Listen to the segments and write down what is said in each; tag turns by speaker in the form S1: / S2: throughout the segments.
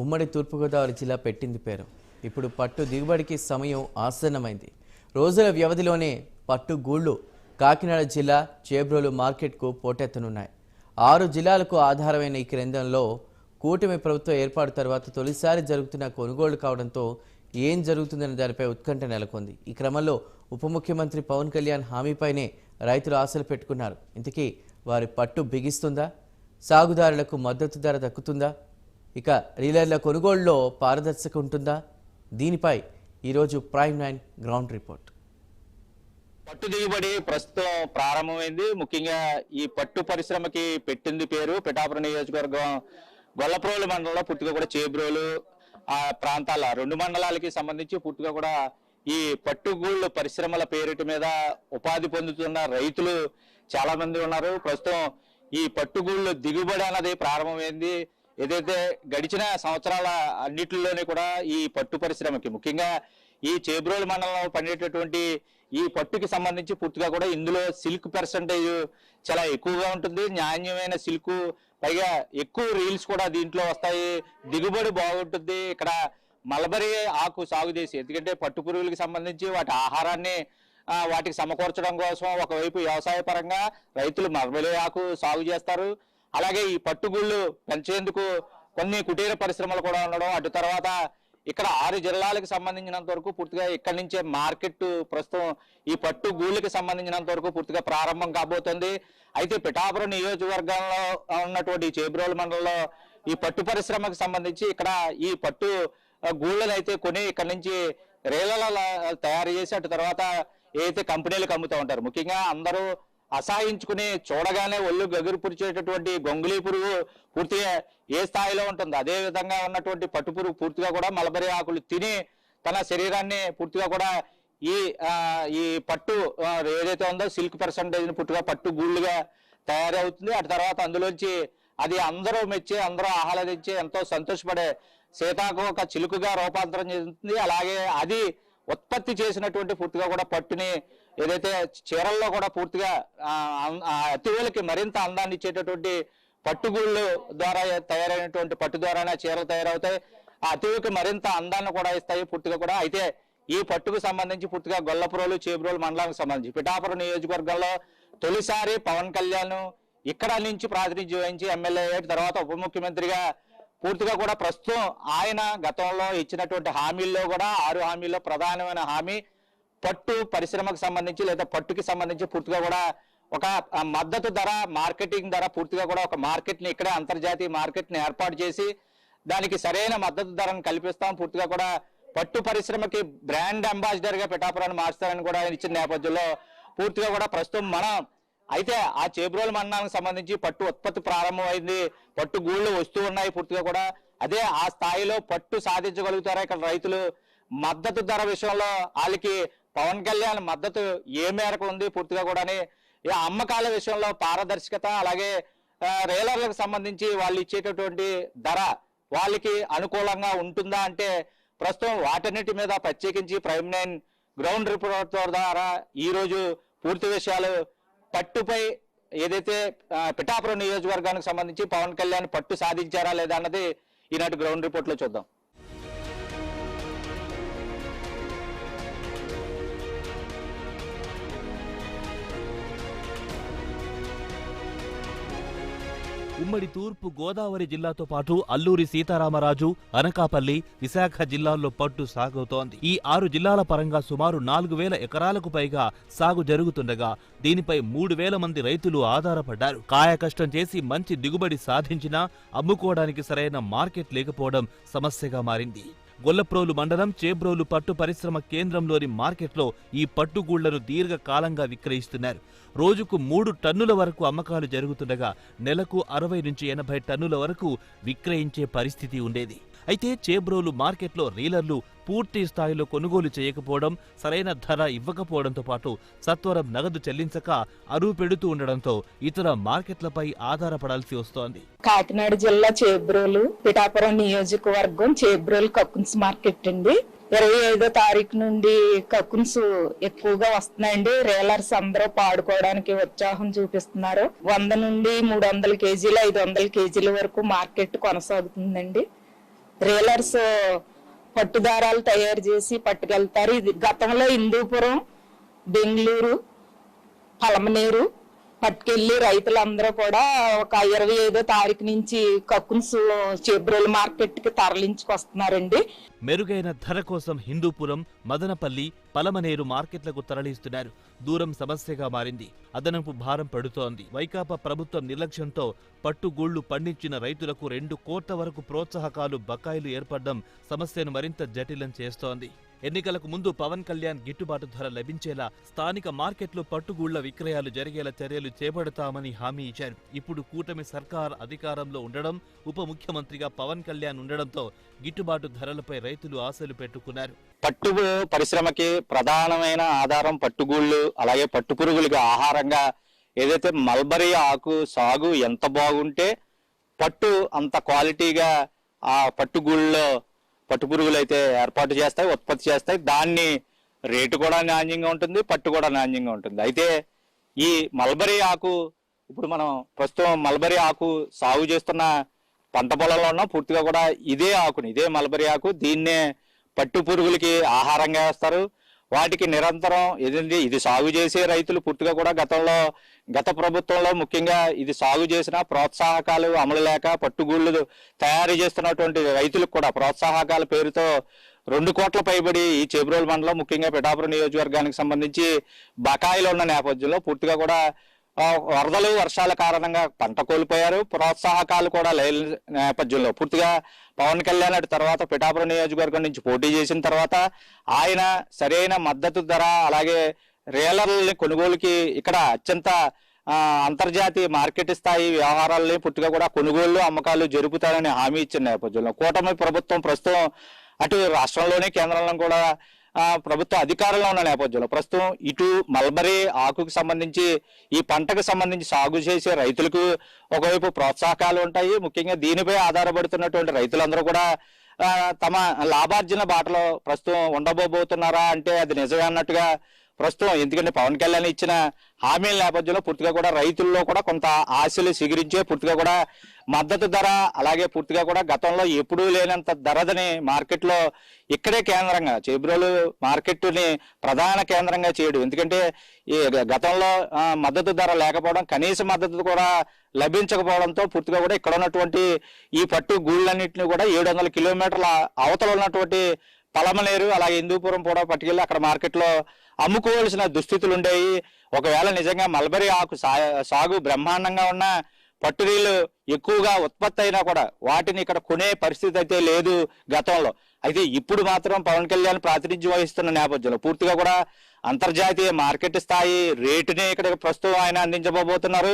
S1: ఉమ్మడి తూర్పుగోదావరి జిల్లా పెట్టింది పేరు. ఇప్పుడు పట్టు దిగుబడికి సమయం ఆసన్నమైంది. రోజుల వ్యవధిలోనే పట్టు గూళ్ళు కాకినాడ జిల్లా చేబ్రోలు మార్కెట్కు పోటెత్తనున్నాయి. 6 జిల్లాలకు ఆధారమైన ఈ కేంద్రంలో కూటమి ప్రభుత్వం ఏర్పాటు తర్వాత తొలిసారి జరుగుతున్న కొనుగోలు కావడంతో ఏం జరుగుతుందనే దానిపై ఉత్కంఠ నెలకొంది. ఈ క్రమంలో ఉప ముఖ్యమంత్రి పవన్ కళ్యాణ్ హామీపైనే రైతులు ఆశలు పెట్టుకున్నారు. ఇంతకీ వారి పట్టు బిగిస్తుందా? సాగుదారులకు మద్దతు ధర దక్కుతుందా? ఇక రీలర్ల కొనుగోలులో పారదర్శక ఉంటుందా? దీనిపై ఈరోజు ప్రైమ్9 గ్రౌండ్ రిపోర్ట్.
S2: పట్టు దిగుబడి ప్రస్తుతం ప్రారంభమైంది. ముఖ్యంగా ఈ పట్టు పరిశ్రమకి పెట్టింది పేరు. పిఠాపురం నియోజకవర్గం గొల్లప్రోలు మండలంలో పూర్తిగా కూడా చేబ్రోలు ఆ ప్రాంతాల 2 మండలాలకి సంబంధించి పూర్తిగా కూడా ఈ పట్టుగూళ్ళు పరిశ్రమల పేరిట మీద ఉపాధి పొందుతున్న రైతులు చాలా మంది ఉన్నారు. ప్రస్తుతం ఈ పట్టుగూళ్ళు దిగుబడి అన్నది ప్రారంభమైంది. ఏదైతే గడిచిన సంవత్సరాల అన్నిటిలోనే కూడా ఈ పట్టు పరిశ్రమకి ముఖ్యంగా ఈ చేబ్రోలు మండలంలో పండేటటువంటి ఈ పట్టుకి సంబంధించి పూర్తిగా కూడా ఇందులో సిల్క్ పర్సంటేజ్ చాలా ఎక్కువగా ఉంటుంది. నాణ్యమైన సిల్క్, పైగా ఎక్కువ రీల్స్ కూడా దీంట్లో వస్తాయి. దిగుబడి బాగుంటుంది. ఇక్కడ మల్బరీ ఆకు సాగు చేసి, ఎందుకంటే పట్టు పురుగులకు సంబంధించి వాటి ఆహారాన్ని వాటికి సమకూర్చడం కోసం ఒకవైపు వ్యవసాయ పరంగా రైతులు మల్బరీ ఆకు సాగు చేస్తారు. అలాగే ఈ పట్టుగూళ్ళు పెంచేందుకు కొన్ని కుటీర పరిశ్రమలు కూడా ఉండడం, అటు తర్వాత ఇక్కడ 6 జిల్లాలకు సంబంధించినంత వరకు పూర్తిగా ఇక్కడి నుంచే మార్కెట్ ప్రస్తుతం ఈ పట్టు గూళ్ళకి సంబంధించినంత వరకు పూర్తిగా ప్రారంభం కాబోతుంది. అయితే పిఠాపురం నియోజకవర్గంలో ఉన్నటువంటి చేబ్రోలు మండలంలో ఈ పట్టు పరిశ్రమకు సంబంధించి ఇక్కడ ఈ పట్టు గూళ్ళను అయితే కొని ఇక్కడి నుంచి రేలల తయారు చేసి అటు తర్వాత ఏదైతే కంపెనీలకు అమ్ముతూ ఉంటారు. ముఖ్యంగా అందరూ అసహించుకుని చూడగానే ఒళ్ళు గగురు పురిచేటటువంటి గొంగుళీ పురుగు పూర్తిగా ఏ స్థాయిలో ఉంటుందో అదే విధంగా ఉన్నటువంటి పట్టు పురుగు పూర్తిగా కూడా మలబరీ ఆకులు తిని తన శరీరాన్ని పూర్తిగా కూడా ఈ పట్టు ఏదైతే ఉందో సిల్క్ పర్సంటేజ్ పూర్తిగా పట్టు గూళ్ళుగా తయారవుతుంది. అటు తర్వాత అందులోంచి అది అందరూ మెచ్చి అందరూ ఆహ్లాదించి ఎంతో సంతోషపడే సీతాకోక చిలుకగా రూపాంతరం చెందుతుంది. అలాగే అది ఉత్పత్తి చేసినటువంటి పూర్తిగా కూడా పట్టుని ఏదైతే చీరల్లో కూడా పూర్తిగా అతివేలకి మరింత అందాన్ని ఇచ్చేటటువంటి పట్టుగూళ్ళు ద్వారా తయారైనటువంటి పట్టు ద్వారానే చీరలు తయారవుతాయి. ఆ అతివేలకి మరింత అందాన్ని కూడా ఇస్తాయి పూర్తిగా కూడా. అయితే ఈ పట్టుకు సంబంధించి పూర్తిగా గొల్లప్రోలు చేబ్రోలు మండలానికి సంబంధించి పిఠాపురం నియోజకవర్గంలో తొలిసారి పవన్ కళ్యాణ్ ఇక్కడ నుంచి ప్రాతినిధ్యం వహించి ఎమ్మెల్యే తర్వాత ఉప ముఖ్యమంత్రిగా పూర్తిగా కూడా ప్రస్తుతం ఆయన గతంలో ఇచ్చినటువంటి హామీల్లో కూడా 6 హామీల్లో ప్రధానమైన హామీ పట్టు పరిశ్రమకు సంబంధించి లేదా పట్టుకి సంబంధించి పూర్తిగా కూడా ఒక మద్దతు ధర, మార్కెటింగ్ ధర పూర్తిగా కూడా ఒక మార్కెట్ ని ఇక్కడే అంతర్జాతీయ మార్కెట్ ని ఏర్పాటు చేసి దానికి సరైన మద్దతు ధరను కల్పిస్తాం. పూర్తిగా కూడా పట్టు పరిశ్రమకి బ్రాండ్ అంబాసిడర్ గా పిఠాపురాన్ని మార్చుతారని కూడా ఇచ్చిన నేపథ్యంలో పూర్తిగా కూడా ప్రస్తుతం మనం అయితే ఆ చేబ్రోలు మండలానికి సంబంధించి పట్టు ఉత్పత్తి ప్రారంభమైంది. పట్టు గూళ్ళు వస్తూ ఉన్నాయి. పూర్తిగా కూడా అదే ఆ స్థాయిలో పట్టు సాధించగలుగుతారా ఇక్కడ రైతులు? మద్దతు ధర విషయంలో వాళ్ళకి పవన్ కళ్యాణ్ మద్దతు ఏ మేరకు ఉంది? పూర్తిగా కూడా ఈ అమ్మకాల విషయంలో పారదర్శకత, అలాగే రేలర్లకు సంబంధించి వాళ్ళు ఇచ్చేటటువంటి ధర వాళ్ళకి అనుకూలంగా ఉంటుందా అంటే ప్రస్తుతం వాటన్నిటి మీద ప్రత్యేకించి ప్రైమ్9 గ్రౌండ్ రిపోర్ట్ ద్వారా ఈరోజు పూర్తి విషయాలు పట్టుపై ఏదైతే పిఠాపురం నియోజకవర్గానికి సంబంధించి పవన్ కళ్యాణ్ పట్టు సాధించారా లేదా అన్నది ఈనాటి గ్రౌండ్ రిపోర్ట్ లో చూద్దాం.
S3: ఉమ్మడి తూర్పు గోదావరి జిల్లాతో పాటు అల్లూరి సీతారామరాజు, అనకాపల్లి, విశాఖ జిల్లాల్లో పట్టు సాగుతోంది. ఈ 6 జిల్లాల పరంగా సుమారు 4000 ఎకరాలకు పైగా సాగు జరుగుతుండగా దీనిపై 3000 మంది రైతులు ఆధారపడ్డారు. కాయకష్టం చేసి మంచి దిగుబడి సాధించినా అమ్ముకోవడానికి సరైన మార్కెట్ లేకపోవడం సమస్యగా మారింది. గొల్లప్రోలు మండలం చేబ్రోలు పట్టు పరిశ్రమ కేంద్రంలోని మార్కెట్లో ఈ పట్టుగూళ్లను దీర్ఘకాలంగా విక్రయిస్తున్నారు. రోజుకు 3 టన్నుల వరకు అమ్మకాలు జరుగుతుండగా నెలకు 60 నుంచి 80 టన్నుల వరకు విక్రయించే పరిస్థితి ఉండేది. అయితే చేబ్రోలు మార్కెట్లో రీలర్లు పూర్తి స్థాయిలో కొనుగోలు చేయకపోవడం, సరైన ధర ఇవ్వకపోవడంతో పాటు సత్వరం నగదు చెల్లించక అరువు పెడుతూ ఉండడంతో ఇతర మార్కెట్లపై ఆధారపడాల్సి వస్తోంది.
S4: కాకినాడ జిల్లా చేబ్రోలు పిఠాపురం నియోజకవర్గం చేబ్రోలు కక్కున్స్ మార్కెట్ అండి. 25వ తారీఖు నుండి కక్కున్స్ ఎక్కువగా వస్తున్నాయండి. రేలర్స్ అందరూ పాడుకోవడానికి ఉత్సాహం చూపిస్తున్నారు. 100 నుండి 300 కేజీలు 500 కేజీల వరకు మార్కెట్ కొనసాగుతుందండి. రీలర్స్ పట్టుదారాలు తయారు చేసి పట్టుకెళ్తారు. ఇది గతంలో హిందూపురం, బెంగళూరు, పలమనేరు పట్టుకెళ్లి రైతులందరూ కూడా ఒక 25వ తారీఖు నుంచి కక్కున్స్ చేబ్రోలు మార్కెట్ కి తరలించుకొస్తున్నారండి.
S3: మెరుగైన ధర కోసం హిందూపురం, మదనపల్లి, పలమనేరు మార్కెట్లకు తరలిస్తున్నారు. దూరం సమస్యగా మారింది. అదనపు భారం పడుతోంది. వైకాపా ప్రభుత్వం నిర్లక్ష్యంతో పట్టుగూళ్లు పండించిన రైతులకు 2 కోట్ల వరకు ప్రోత్సాహకాలు బకాయిలు ఏర్పడడం సమస్యను మరింత జటిలం చేస్తోంది. ఎన్నికలకు ముందు పవన్ కళ్యాణ్ గిట్టుబాటు ధర లభించేలా స్థానిక మార్కెట్లో పట్టుగూళ్ల విక్రయాలు జరిగేలా చర్యలు చేపడతామని హామీ ఇచ్చారు. ఇప్పుడు కూటమి సర్కార్ అధికారంలో ఉండడం, ఉప ముఖ్యమంత్రిగా పవన్ కళ్యాణ్ ఉండడంతో గిట్టుబాటు ధరలపై రైతులు ఆశలు పెట్టుకున్నారు.
S2: పట్టు పరిశ్రమకి ప్రధానమైన ఆధారం పట్టుగూళ్ళు, అలాగే పట్టుపురుగులకి ఆహారంగా ఏదైతే మల్బరీ ఆకు సాగు ఎంత బాగుంటే పట్టు అంత క్వాలిటీగా ఆ పట్టుగూళ్ళలో పట్టుపురుగులు అయితే ఏర్పాటు చేస్తాయి, ఉత్పత్తి చేస్తాయి. దాన్ని రేటు కూడా నాణ్యంగా ఉంటుంది, పట్టు కూడా నాణ్యంగా ఉంటుంది. అయితే ఈ మల్బరీ ఆకు ఇప్పుడు మనం ప్రస్తుతం మల్బరీ ఆకు సాగు చేస్తున్న పంట పొలంలో ఉన్నాం. పూర్తిగా కూడా ఇదే ఆకుని, ఇదే మల్బరీ ఆకు, దీన్నే పట్టు పురుగులకి ఆహారంగా వేస్తారు. వాటికి నిరంతరం ఇది సాగు చేసే రైతులు పూర్తిగా కూడా గత ప్రభుత్వంలో ముఖ్యంగా ఇది సాగు చేసిన ప్రోత్సాహకాలు అమలు లేక పట్టుగూళ్ళు తయారు చేస్తున్నటువంటి రైతులకు కూడా ప్రోత్సాహకాల పేరుతో 2 కోట్ల పైబడి ఈ చేబ్రోలు మండలం ముఖ్యంగా పిఠాపురం నియోజకవర్గానికి సంబంధించి బకాయిలు ఉన్న నేపథ్యంలో పూర్తిగా కూడా వరదలు వర్షాల కారణంగా పంట కోల్పోయారు. ప్రోత్సాహకాలు కూడా లేని నేపథ్యంలో పూర్తిగా పవన్ కళ్యాణ్ అటు తర్వాత పిఠాపురం నియోజకవర్గం నుంచి పోటీ చేసిన తర్వాత ఆయన సరైన మద్దతు ధర అలాగే రీలర్లని కొనుగోలుకి ఇక్కడ అత్యంత అంతర్జాతీయ మార్కెట్ స్థాయి వ్యవహారాలని పూర్తిగా కూడా కొనుగోళ్లు అమ్మకాలు జరుపుతారని హామీ ఇచ్చిన నేపథ్యంలో కూటమి ప్రభుత్వం ప్రస్తుతం అటు రాష్ట్రంలోనే కేంద్రంలో కూడా ప్రభుత్వ అధికారంలో ఉన్న నేపథ్యంలో ప్రస్తుతం ఇటు మల్బరీ ఆకుకు సంబంధించి ఈ పంటకు సంబంధించి సాగు చేసే రైతులకు ఒకవైపు ప్రోత్సాహకాలు ఉంటాయి. ముఖ్యంగా దీనిపై ఆధారపడుతున్నటువంటి రైతులందరూ కూడా తమ లాభార్జన బాటలో ప్రస్తుతం ఉండబోతున్నారా అంటే అది నిజమే అన్నట్టుగా ప్రస్తుతం, ఎందుకంటే పవన్ కళ్యాణ్ ఇచ్చిన హామీల నేపథ్యంలో పూర్తిగా కూడా రైతుల్లో కూడా కొంత ఆశలు సిగిరించే పూర్తిగా కూడా మద్దతు ధర అలాగే పూర్తిగా కూడా గతంలో ఎప్పుడూ లేనంత ధరదని మార్కెట్లో ఇక్కడే కేంద్రంగా చేబ్రోలు మార్కెట్ని ప్రధాన కేంద్రంగా చేయడం. ఎందుకంటే ఈ గతంలో మద్దతు ధర లేకపోవడం, కనీస మద్దతు కూడా లభించకపోవడంతో పూర్తిగా కూడా ఇక్కడ ఉన్నటువంటి ఈ పట్టు గూళ్ళన్నింటినీ కూడా 700 కిలోమీటర్ల అవతల ఉన్నటువంటి పలమనేరు అలాగే హిందూపురం కూడా పట్టుకెళ్ళి అక్కడ మార్కెట్లో అమ్ముకోవాల్సిన దుస్థితులు ఉండేవి. ఒకవేళ నిజంగా మల్బరీ ఆకు సాగు బ్రహ్మాండంగా ఉన్న పట్టురీలు ఎక్కువగా ఉత్పత్తి అయినా కూడా వాటిని ఇక్కడ కొనే పరిస్థితి అయితే లేదు గతంలో. అయితే ఇప్పుడు మాత్రం పవన్ కళ్యాణ్ ప్రాతినిధ్యం వహిస్తున్న నేపథ్యంలో పూర్తిగా కూడా అంతర్జాతీయ మార్కెట్ స్థాయి రేటుని ఇక్కడ ప్రస్తుతం ఆయన అందించబోతున్నారు.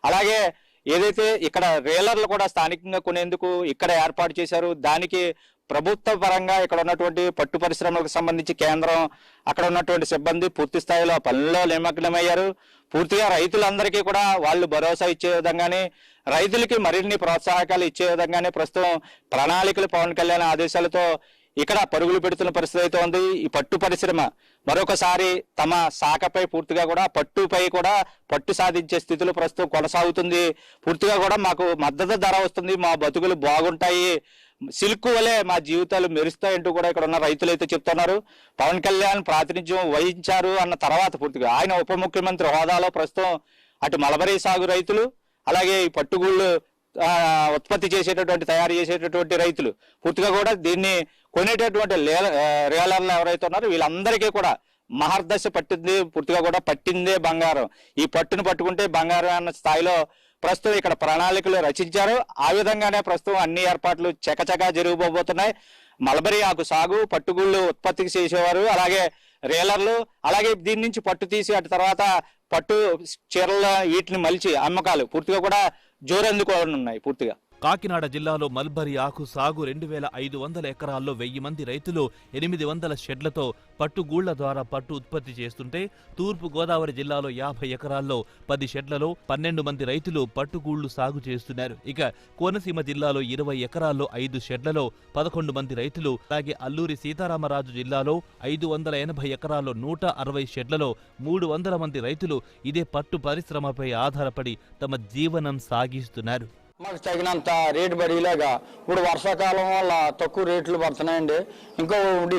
S2: అలాగే ఏదైతే ఇక్కడ రీలర్లు కూడా స్థానికంగా కొనేందుకు ఇక్కడ ఏర్పాటు చేశారు, దానికి ప్రభుత్వ పరంగా ఇక్కడ ఉన్నటువంటి పట్టు పరిశ్రమలకు సంబంధించి కేంద్రం అక్కడ ఉన్నటువంటి సిబ్బంది పూర్తి స్థాయిలో పనుల్లో నిమగ్నమయ్యారు. పూర్తిగా రైతులందరికీ కూడా వాళ్ళు భరోసా ఇచ్చే విధంగానే, రైతులకి మరిన్ని ప్రోత్సాహకాలు ఇచ్చే విధంగానే ప్రస్తుతం ప్రణాళికలు పవన్ కళ్యాణ్ ఆదేశాలతో ఇక్కడ పరుగులు పెడుతున్న పరిస్థితి అయితే ఉంది. ఈ పట్టు పరిశ్రమ మరొకసారి తమ శాఖపై పూర్తిగా కూడా పట్టుపై కూడా పట్టు సాధించే స్థితిలో ప్రస్తుతం కొనసాగుతుంది. పూర్తిగా కూడా మాకు మద్దతు ధర వస్తుంది, మా బతుకులు బాగుంటాయి, సిల్క్ వలే మా జీవితాలు మెరుస్తాయంటూ కూడా ఇక్కడ ఉన్న రైతులు అయితే చెప్తున్నారు. పవన్ కళ్యాణ్ ప్రాతినిధ్యం వహించారు అన్న తర్వాత పూర్తిగా ఆయన ఉప ముఖ్యమంత్రి హోదాలో ప్రస్తుతం అటు మల్బరీ సాగు రైతులు అలాగే ఈ పట్టుగూళ్ళు ఉత్పత్తి చేసేటటువంటి తయారు చేసేటటువంటి రైతులు పూర్తిగా కూడా దీన్ని కొనేటటువంటి రీలర్లు ఎవరైతే ఉన్నారో వీళ్ళందరికీ కూడా మహర్దశ పట్టింది. పూర్తిగా కూడా పట్టిందే బంగారం, ఈ పట్టును పట్టుకుంటే బంగారం అన్న స్థాయిలో ప్రస్తుతం ఇక్కడ ప్రణాళికలు రచించారు. ఆ విధంగానే ప్రస్తుతం అన్ని ఏర్పాట్లు చకచకా జరగబోతున్నాయి. మల్బరీ ఆకు సాగు, పట్టుగూళ్ళు ఉత్పత్తికి చేసేవారు, అలాగే రీలర్లు, అలాగే దీని నుంచి పట్టు తీసి అటు తర్వాత పట్టు చీరల వీటిని మలిచి అమ్మకాలు పూర్తిగా కూడా జోరందుకోనున్నాయి. పూర్తిగా
S3: కాకినాడ జిల్లాలో మల్బరీ ఆకు సాగు 2500 ఎకరాల్లో 1000 మంది రైతులు 800 షెడ్లతో పట్టుగూళ్ల ద్వారా పట్టు ఉత్పత్తి చేస్తుంటే, తూర్పు గోదావరి జిల్లాలో 50 ఎకరాల్లో 10 షెడ్లలో 12 మంది రైతులు పట్టుగూళ్లు సాగు చేస్తున్నారు. ఇక కోనసీమ జిల్లాలో 20 ఎకరాల్లో 5 షెడ్లలో 11 మంది రైతులు, అలాగే అల్లూరి సీతారామరాజు జిల్లాలో 580 ఎకరాల్లో 160 షెడ్లలో 300 మంది రైతులు ఇదే పట్టు పరిశ్రమపై ఆధారపడి తమ జీవనం సాగిస్తున్నారు.
S5: మాకు తగినంత రేటు పడేలాగా ఇప్పుడు వర్షాకాలం వల్ల తక్కువ రేట్లు పడుతున్నాయండి. ఇంకా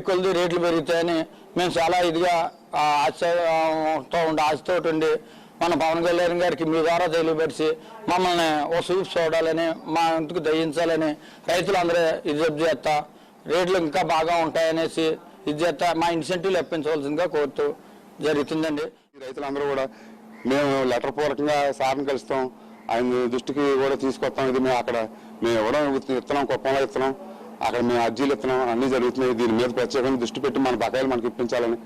S5: కొద్ది రేట్లు పెరుగుతాయని మేము చాలా ఇదిగా ఆశతో ఉండి మన పవన్ కళ్యాణ్ గారికి మీ ద్వారా తెలియపరిచి మమ్మల్ని ఓ చూపు చూడాలని, మా ఇంటికి దయించాలని రైతులందరూ ఇది చేస్తా రేట్లు ఇంకా బాగా ఉంటాయనేసి ఇది చేస్తా మా ఇన్సెంటివ్లు ఇప్పించవలసిందిగా కోరుతూ జరుగుతుందండి.
S6: రైతులందరూ కూడా మేము లెటర్ పూర్వకంగా సార్ని కలుస్తాం, ఆయన దృష్టికి కూడా తీసుకొస్తాం. ఇది మేము అక్కడ మేము ఇవ్వడం ఇస్తున్నాం, కుప్పంలో ఇస్తున్నాం, అక్కడ మేము అర్జీలు ఇస్తున్నాం, అన్నీ జరుగుతున్నాయి. దీని మీద ప్రత్యేకంగా దృష్టి పెట్టి మన బకాయిలు మనకి ఇప్పించాలని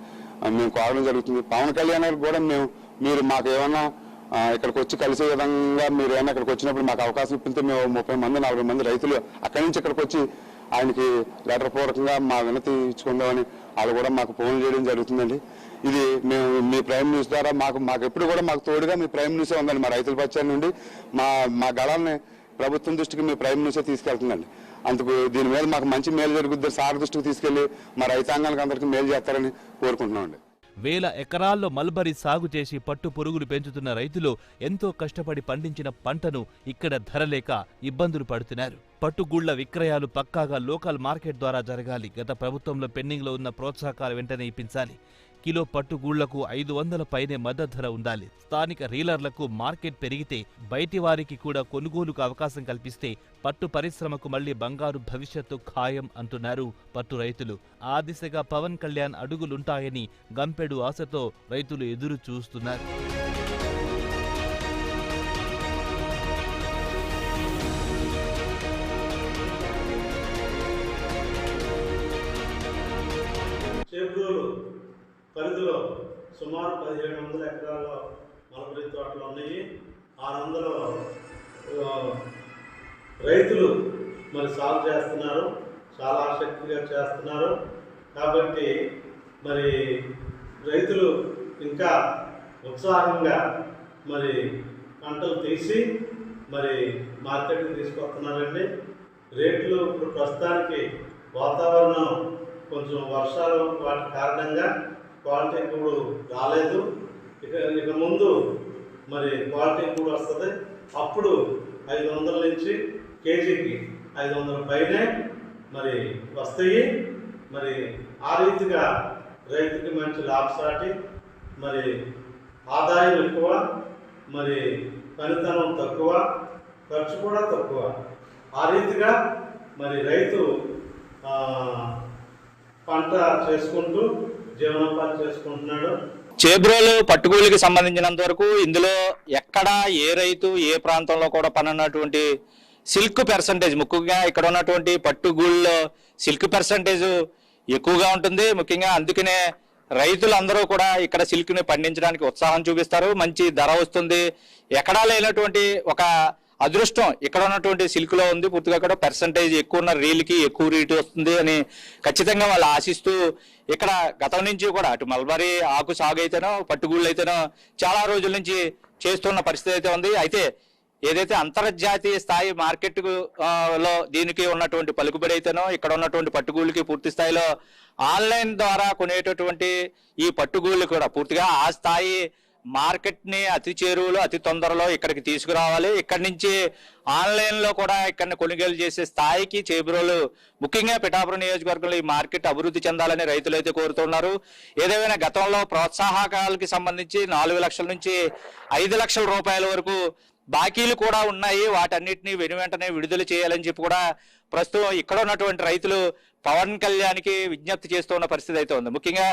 S6: మేము కోరడం జరుగుతుంది. పవన్ కళ్యాణ్ గారికి కూడా మీరు మాకు ఏమన్నా ఇక్కడికి వచ్చి కలిసే విధంగా మీరు ఏమన్నా ఇక్కడికి వచ్చినప్పుడు మాకు అవకాశం ఇప్పితే మేము 30 మంది 40 మంది రైతులు అక్కడి నుంచి ఇక్కడికి వచ్చి ఆయనకి లెటర్ పూర్వకంగా మా వినతి ఇచ్చుకుందామని వాళ్ళు కూడా మాకు ఫోన్ చేయడం జరుగుతుందండి. ఇది మేము మీ ప్రైమ్ న్యూస్ ద్వారా మాకు ఎప్పుడు కూడా మాకు తోడుగా మీ ప్రైమ్ న్యూసే ఉందండి. మా రైతుల పక్షాన్ని నుండి మా గళాన్ని ప్రభుత్వం దృష్టికి మీ ప్రైమ్ న్యూసే తీసుకెళ్తుందండి. అందుకు దీని మీద మాకు మంచి మేలు జరుగుద్ది. సార్ దృష్టికి తీసుకెళ్లి మా రైతాంగానికి అందరికీ మేలు చేస్తారని కోరుకుంటున్నామండి.
S3: వేల ఎకరాల్లో మల్బరీ సాగు చేసి పట్టు పురుగులు పెంచుతున్న రైతులు ఎంతో కష్టపడి పండించిన పంటను ఇక్కడ ధర లేక ఇబ్బందులు పడుతున్నారు. పట్టుగూళ్ల విక్రయాలు పక్కాగా లోకల్ మార్కెట్ ద్వారా జరగాలి. గత ప్రభుత్వంలో పెండింగ్లో ఉన్న ప్రోత్సాహకాలు వెంటనే ఇప్పించాలి. కిలో పట్టుగూళ్లకు 500 పైనే మద్దతు ధర ఉండాలి. స్థానిక రీలర్లకు మార్కెట్ పెరిగితే బయటి వారికి కూడా కొనుగోలుకు అవకాశం కల్పిస్తే పట్టు పరిశ్రమకు మళ్లీ బంగారు భవిష్యత్తు ఖాయం అంటున్నారు పట్టు రైతులు. ఆ దిశగా పవన్ కళ్యాణ్ అడుగులుంటాయని గంపెడు ఆశతో రైతులు ఎదురు చూస్తున్నారు.
S7: పరిధిలో సుమారు 1700 ఎకరాల మల్బరీ తోటలు ఉన్నాయి. 600 రైతులు మరి సాగు చేస్తున్నారు, చాలా ఆసక్తిగా చేస్తున్నారు. కాబట్టి మరి రైతులు ఇంకా ఉత్సాహంగా మరి పంటలు తీసి మరి మార్కెట్కి తీసుకొస్తున్నారండి. రేట్లు ఇప్పుడు ప్రస్తుతానికి వాతావరణం కొంచెం వర్షాలు వాటి కారణంగా క్వాలిటీ కూడా రాలేదు. ఇక ముందు మరి క్వాలిటీ కూడా వస్తుంది. అప్పుడు 500 నుంచి కేజీకి 500 పైనే మరి వస్తాయి. మరి ఆ రీతిగా రైతుకి మంచి లాభసాటి, మరి ఆదాయం ఎక్కువ, మరి పనితనం తక్కువ, ఖర్చు కూడా తక్కువ. ఆ రీతిగా మరి రైతు పంట చేసుకుంటూ జీవనోపాధి చేసుకుంటున్నాడు.
S2: చేబ్రోలు పట్టుగూలికి సంబంధించినంత వరకు ఇందులో ఎక్కడ ఏ రైతు ఏ ప్రాంతంలో కూడా పనున్నటువంటి సిల్క్ పర్సంటేజ్, ముఖ్యంగా ఇక్కడ ఉన్నటువంటి పట్టుగూళ్ళలో సిల్క్ పర్సంటేజ్ ఎక్కువగా ఉంటుంది. ముఖ్యంగా అందుకనే రైతులందరూ కూడా ఇక్కడ సిల్క్ని పండించడానికి ఉత్సాహం చూపిస్తారు. మంచి ధర వస్తుంది. ఎక్కడా లేనటువంటి ఒక అదృష్టం ఇక్కడ ఉన్నటువంటి సిల్క్లో ఉంది. పూర్తిగా కూడా పర్సంటేజ్ ఎక్కువ ఉన్న రీల్కి ఎక్కువ రేటు వస్తుంది అని ఖచ్చితంగా వాళ్ళు ఆశిస్తూ ఇక్కడ గతం నుంచి కూడా అటు మల్బరీ ఆకు సాగు అయితేనో పట్టుగూళ్ళు అయితేనో చాలా రోజుల నుంచి చేస్తున్న పరిస్థితి అయితే ఉంది. అయితే ఏదైతే అంతర్జాతీయ స్థాయి మార్కెట్ లో దీనికి ఉన్నటువంటి పలుకుబడి అయితేనో ఇక్కడ ఉన్నటువంటి పట్టుగూళ్ళకి పూర్తి స్థాయిలో ఆన్లైన్ ద్వారా కొనేటటువంటి ఈ పట్టుగూళ్ళు కూడా పూర్తిగా ఆ స్థాయి మార్కెట్ ని అతి చేరువలో అతి తొందరలో ఇక్కడికి తీసుకురావాలి. ఇక్కడి నుంచి ఆన్లైన్ లో కూడా ఇక్కడ కొనుగోలు చేసే స్థాయికి చేబ్రోలు ముఖ్యంగా పిఠాపురం నియోజకవర్గంలో ఈ మార్కెట్ అభివృద్ధి చెందాలని రైతులు అయితే కోరుతున్నారు. ఏదేమైనా గతంలో ప్రోత్సాహకాలకి సంబంధించి 4 లక్షల నుంచి 5 లక్షల రూపాయల వరకు బాకీలు కూడా ఉన్నాయి. వాటన్నిటిని వెనువెంటనే విడుదల చేయాలని చెప్పి కూడా ప్రస్తుతం ఇక్కడ ఉన్నటువంటి రైతులు పవన్ కళ్యాణ్కి విజ్ఞప్తి చేస్తున్న పరిస్థితి అయితే ఉంది. ముఖ్యంగా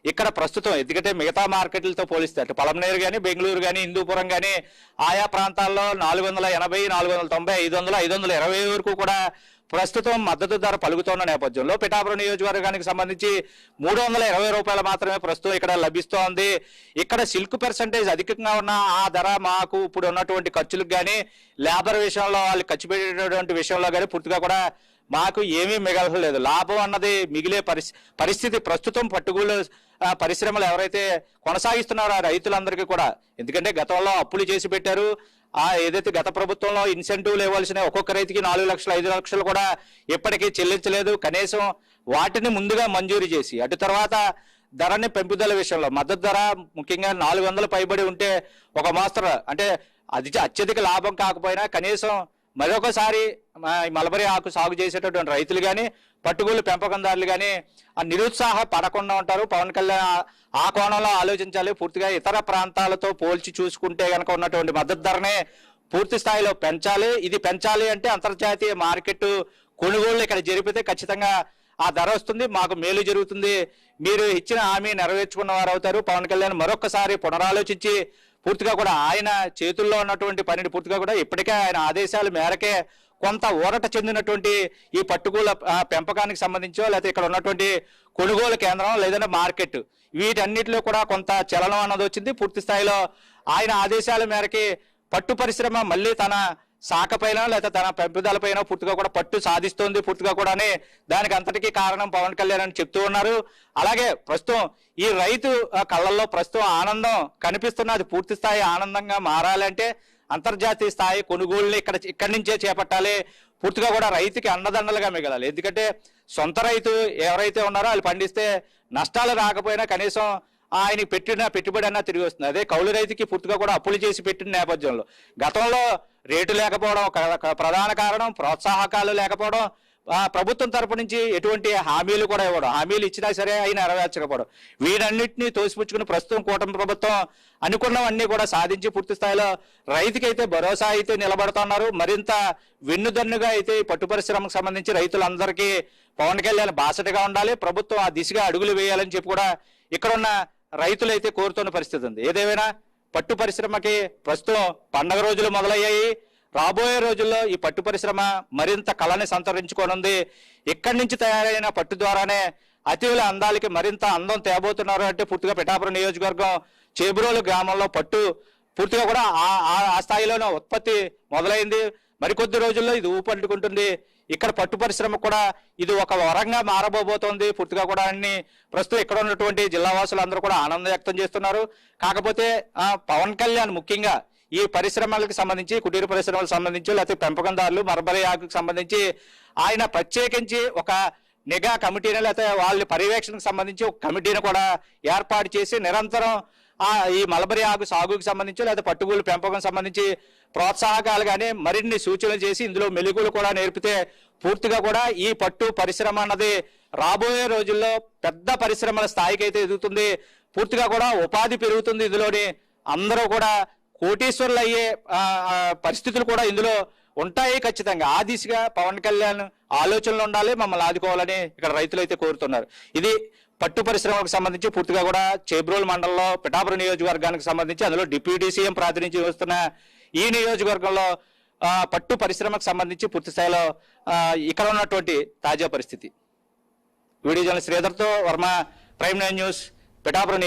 S2: ఇక్కడ ప్రస్తుతం ఎందుకంటే మిగతా మార్కెట్లతో పోలిస్తే అటు పలమనేరు కానీ బెంగళూరు కానీ హిందూపురం కానీ ఆయా ప్రాంతాల్లో 480, 490, 500, 520 వరకు కూడా ప్రస్తుతం మద్దతు ధర పలుకుతున్న నేపథ్యంలో పిఠాపురం నియోజకవర్గానికి సంబంధించి 320 రూపాయలు మాత్రమే ప్రస్తుతం ఇక్కడ లభిస్తోంది. ఇక్కడ సిల్క్ పర్సంటేజ్ అధికంగా ఉన్న ఆ ధర మాకు ఇప్పుడు ఉన్నటువంటి ఖర్చులకు కానీ లేబర్ విషయంలో వాళ్ళు ఖర్చు పెట్టేటువంటి విషయంలో కానీ పూర్తిగా కూడా మాకు ఏమీ మిగలలేదు. లాభం అన్నది మిగిలే పరిస్థితి ప్రస్తుతం పట్టుగూళ్ళు పరిశ్రమలు ఎవరైతే కొనసాగిస్తున్నారో ఆ రైతులందరికీ కూడా, ఎందుకంటే గతంలో అప్పులు చేసి పెట్టారు. ఏదైతే గత ప్రభుత్వంలో ఇన్సెంటివ్లు ఇవ్వాల్సిన ఒక్కొక్క రైతుకి 4 లక్షలు 5 లక్షలు కూడా ఇప్పటికీ చెల్లించలేదు. కనీసం వాటిని ముందుగా మంజూరు చేసి అటు తర్వాత ధరని పెంపుదల విషయంలో మద్దతు ధర ముఖ్యంగా 400 పైబడి ఉంటే ఒక మోస్తరు అంటే అది అత్యధిక లాభం కాకపోయినా కనీసం మరొకసారి మలబరీ ఆకు సాగు చేసేటటువంటి రైతులు కానీ పట్టుగూళ్ళు పెంపకందారులు కానీ నిరుత్సాహ పడకుండా ఉంటారు. పవన్ కళ్యాణ్ ఆ కోణంలో ఆలోచించాలి. పూర్తిగా ఇతర ప్రాంతాలతో పోల్చి చూసుకుంటే కనుక ఉన్నటువంటి మద్దతు ధరనే పూర్తి స్థాయిలో పెంచాలి. ఇది పెంచాలి అంటే అంతర్జాతీయ మార్కెట్ కొనుగోళ్లు ఇక్కడ జరిపితే ఖచ్చితంగా ఆ ధర వస్తుంది, మాకు మేలు జరుగుతుంది, మీరు ఇచ్చిన హామీ నెరవేర్చుకున్న వారు అవుతారు. పవన్ కళ్యాణ్ మరొకసారి పునరాలోచించి పూర్తిగా కూడా ఆయన చేతుల్లో ఉన్నటువంటి పనిని పూర్తిగా కూడా ఇప్పటికే ఆయన ఆదేశాల మేరకే కొంత ఊరట చెందినటువంటి ఈ పట్టుగూళ్ళ పెంపకానికి సంబంధించో లేకపోతే ఇక్కడ ఉన్నటువంటి కొనుగోలు కేంద్రం లేదంటే మార్కెట్ వీటన్నిటిలో కూడా కొంత చలనం అన్నది వచ్చింది. పూర్తి స్థాయిలో ఆయన ఆదేశాల మేరకి పట్టు పరిశ్రమ మళ్ళీ తన శాఖ పైన లేకపోతే తన పెంపుదల పైన పూర్తిగా కూడా పట్టు సాధిస్తోంది. పూర్తిగా కూడా దానికి అంతటికీ కారణం పవన్ కళ్యాణ్ అని చెప్తూ ఉన్నారు. అలాగే ప్రస్తుతం ఈ రైతు కళ్ళల్లో ప్రస్తుతం ఆనందం కనిపిస్తున్నది. పూర్తి స్థాయి ఆనందంగా మారాలంటే అంతర్జాతీయ స్థాయి కొనుగోలుని ఇక్కడి నుంచే చేపట్టాలి. పూర్తిగా కూడా రైతుకి అండదండలుగా మిగలాలి. ఎందుకంటే సొంత రైతు ఎవరైతే ఉన్నారో వాళ్ళు పండిస్తే నష్టాలు రాకపోయినా కనీసం ఆయన పెట్టిన పెట్టుబడి అన్నా తిరిగి వస్తుంది. అదే కౌలు రైతుకి పూర్తిగా కూడా అప్పులు చేసి పెట్టిన నేపథ్యంలో గతంలో రేటు లేకపోవడం ప్రధాన కారణం, ప్రోత్సాహకాలు లేకపోవడం, ప్రభుత్వం తరపు నుంచి ఎటువంటి హామీలు కూడా ఇవ్వడం, హామీలు ఇచ్చినా సరే ఆయన నెరవేర్చకపోవడం, వీటన్నిటిని తోసిపుచ్చుకుని ప్రస్తుతం కూటమి ప్రభుత్వం అనుకున్నవన్నీ కూడా సాధించి పూర్తి స్థాయిలో రైతుకైతే భరోసా అయితే నిలబడుతున్నారు. మరింత వెన్నుదన్నుగా అయితే ఈ పట్టు పరిశ్రమకు సంబంధించి రైతులందరికీ పవన్ కళ్యాణ్ బాసటగా ఉండాలి, ప్రభుత్వం ఆ దిశగా అడుగులు వేయాలని చెప్పి కూడా ఇక్కడున్న రైతులు అయితే కోరుతున్న పరిస్థితి ఉంది. ఏదేమైనా పట్టు పరిశ్రమకి ప్రస్తుతం పండగ రోజులు మొదలయ్యాయి. రాబోయే రోజుల్లో ఈ పట్టు పరిశ్రమ మరింత కళని సంతరించుకోనుంది. ఇక్కడి నుంచి తయారైన పట్టు ద్వారానే అతిథుల అందాలకి మరింత అందం తేబోతున్నారు. అంటే పూర్తిగా పిఠాపురం నియోజకవర్గం చేబ్రోలు గ్రామంలో పట్టు పూర్తిగా కూడా ఆ స్థాయిలోనే ఉత్పత్తి మొదలైంది. మరికొద్ది రోజుల్లో ఇది ఊపంటుకుంటుంది. ఇక్కడ పట్టు పరిశ్రమ కూడా ఇది ఒక వరంగా మారబోతోంది. పూర్తిగా కూడా అన్ని ప్రస్తుతం ఇక్కడ ఉన్నటువంటి జిల్లా వాసులు అందరూ కూడా ఆనందం వ్యక్తం చేస్తున్నారు. కాకపోతే పవన్ కళ్యాణ్ ముఖ్యంగా ఈ పరిశ్రమలకు సంబంధించి కుటీర పరిశ్రమలకు సంబంధించి లేకపోతే పెంపకందారులు మరబరీ ఆకుకు సంబంధించి ఆయన ప్రత్యేకించి ఒక నిఘా కమిటీని లేకపోతే వాళ్ళ పర్యవేక్షణకు సంబంధించి ఒక కమిటీని కూడా ఏర్పాటు చేసి నిరంతరం ఈ మలబరీ ఆకు సాగుకు సంబంధించి లేదా పట్టుగూళ్ళు పెంపకం సంబంధించి ప్రోత్సాహకాలు కానీ మరిన్ని సూచనలు చేసి ఇందులో మెలుగులు కూడా నేర్పితే పూర్తిగా కూడా ఈ పట్టు పరిశ్రమ అన్నది రాబోయే రోజుల్లో పెద్ద పరిశ్రమల స్థాయికి అయితే ఎదుగుతుంది. పూర్తిగా కూడా ఉపాధి పెరుగుతుంది. ఇందులోని అందరూ కూడా కోటీశ్వరులు అయ్యే పరిస్థితులు కూడా ఇందులో ఉంటాయి ఖచ్చితంగా. ఆ దిశగా పవన్ కళ్యాణ్ ఆలోచనలు ఉండాలి, మమ్మల్ని ఆదుకోవాలని ఇక్కడ రైతులు అయితే కోరుతున్నారు. ఇది పట్టు పరిశ్రమకు సంబంధించి పూర్తిగా కూడా చేబ్రోలు మండలంలో పిఠాపురం నియోజకవర్గానికి సంబంధించి అందులో డిప్యూటీ సీఎం ప్రాతినిధ్యం వస్తున్న ఈ నియోజకవర్గంలో పట్టు పరిశ్రమకు సంబంధించి పూర్తి స్థాయిలో ఇక్కడ ఉన్నటువంటి తాజా పరిస్థితి. వీడియో జర్నలిస్ట్ శ్రీధర్తో వర్మ, ప్రైమ్ 9 న్యూస్, పిఠాపురం.